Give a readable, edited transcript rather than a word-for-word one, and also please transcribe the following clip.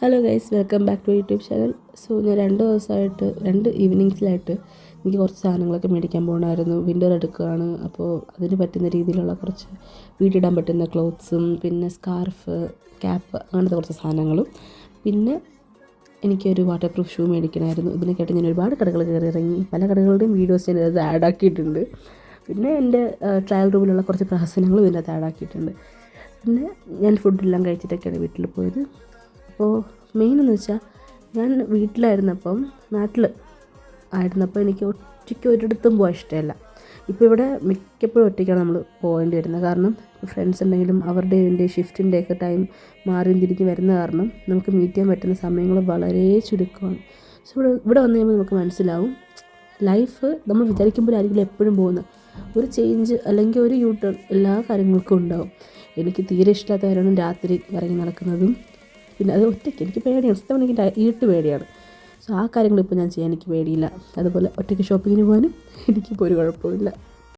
Hello guys, welcome back to YouTube channel. ഞാൻ 2 ദിവസമായിട്ട് 2 ഈവനിങ്സിലായിട്ട് എനിക്ക് കുറച്ച് സാധനങ്ങളൊക്കെ മേടിക്കാൻ പോകണമായിരുന്നു. വിൻ്റർ എടുക്കുകയാണ്. അപ്പോൾ അതിന് പറ്റുന്ന രീതിയിലുള്ള കുറച്ച് വീട്ടിടാൻ പറ്റുന്ന ക്ലോത്ത്സും പിന്നെ സ്കാർഫ്, ക്യാപ്പ്, അങ്ങനത്തെ കുറച്ച് സാധനങ്ങളും. പിന്നെ എനിക്കൊരു വാട്ടർ പ്രൂഫ് ഷൂ മേടിക്കണമായിരുന്നു. ഇതിനൊക്കെയായിട്ട് ഞാൻ ഒരുപാട് കടകൾ കയറി ഇറങ്ങി. പല കടകളുടെയും വീഡിയോസ് ഞാൻ അത് ആഡാക്കിയിട്ടുണ്ട്. പിന്നെ എൻ്റെ ട്രയൽ റൂമിലുള്ള കുറച്ച് പ്രഹസനങ്ങളും ഇതിനകത്ത് ആഡാക്കിയിട്ടുണ്ട്. പിന്നെ ഞാൻ ഫുഡെല്ലാം കഴിച്ചിട്ടൊക്കെയാണ് വീട്ടിൽ പോയത്. അപ്പോൾ മെയിൻ എന്ന് വെച്ചാൽ ഞാൻ വീട്ടിലായിരുന്നപ്പം, നാട്ടിൽ ആയിരുന്നപ്പോൾ എനിക്ക് ഒറ്റയ്ക്ക് ഒരിടത്തും പോകാൻ ഇഷ്ടമല്ല. ഇപ്പോൾ ഇവിടെ മിക്കപ്പോഴും ഒറ്റയ്ക്കാണ് നമ്മൾ പോകേണ്ടി വരുന്നത്. കാരണം ഫ്രണ്ട്സ് ഉണ്ടെങ്കിലും അവരുടെ എൻ്റെ ഷിഫ്റ്റിൻ്റെയൊക്കെ ടൈം മാറിയും തിരിഞ്ഞ് വരുന്ന കാരണം നമുക്ക് മീറ്റ് ചെയ്യാൻ പറ്റുന്ന സമയങ്ങൾ വളരെ ചുരുക്കമാണ്. സോ ഇവിടെ വന്നു കഴിയുമ്പോൾ നമുക്ക് മനസ്സിലാവും, ലൈഫ് നമ്മൾ വിചാരിക്കുമ്പോഴായിരിക്കില്ല എപ്പോഴും പോകുന്നത്. ഒരു ചേഞ്ച് അല്ലെങ്കിൽ ഒരു യൂ ടേൺ എല്ലാ കാര്യങ്ങൾക്കും ഉണ്ടാവും. എനിക്ക് തീരെ ഇഷ്ടമില്ലാത്ത കാര്യമാണ് രാത്രി ഇറങ്ങി നടക്കുന്നതും. പിന്നെ അത് ഒറ്റയ്ക്ക് എനിക്ക് പേടിയാണ്. സത്യം എനിക്ക് ഇരുട്ട് പേടിയാണ്. സോ ആ കാര്യങ്ങൾ ഇപ്പോൾ ഞാൻ ചെയ്യാൻ എനിക്ക് പേടിയില്ല. അതുപോലെ ഒറ്റയ്ക്ക് ഷോപ്പിങ്ങിന് പോകാനും എനിക്കിപ്പോൾ ഒരു കുഴപ്പമില്ല.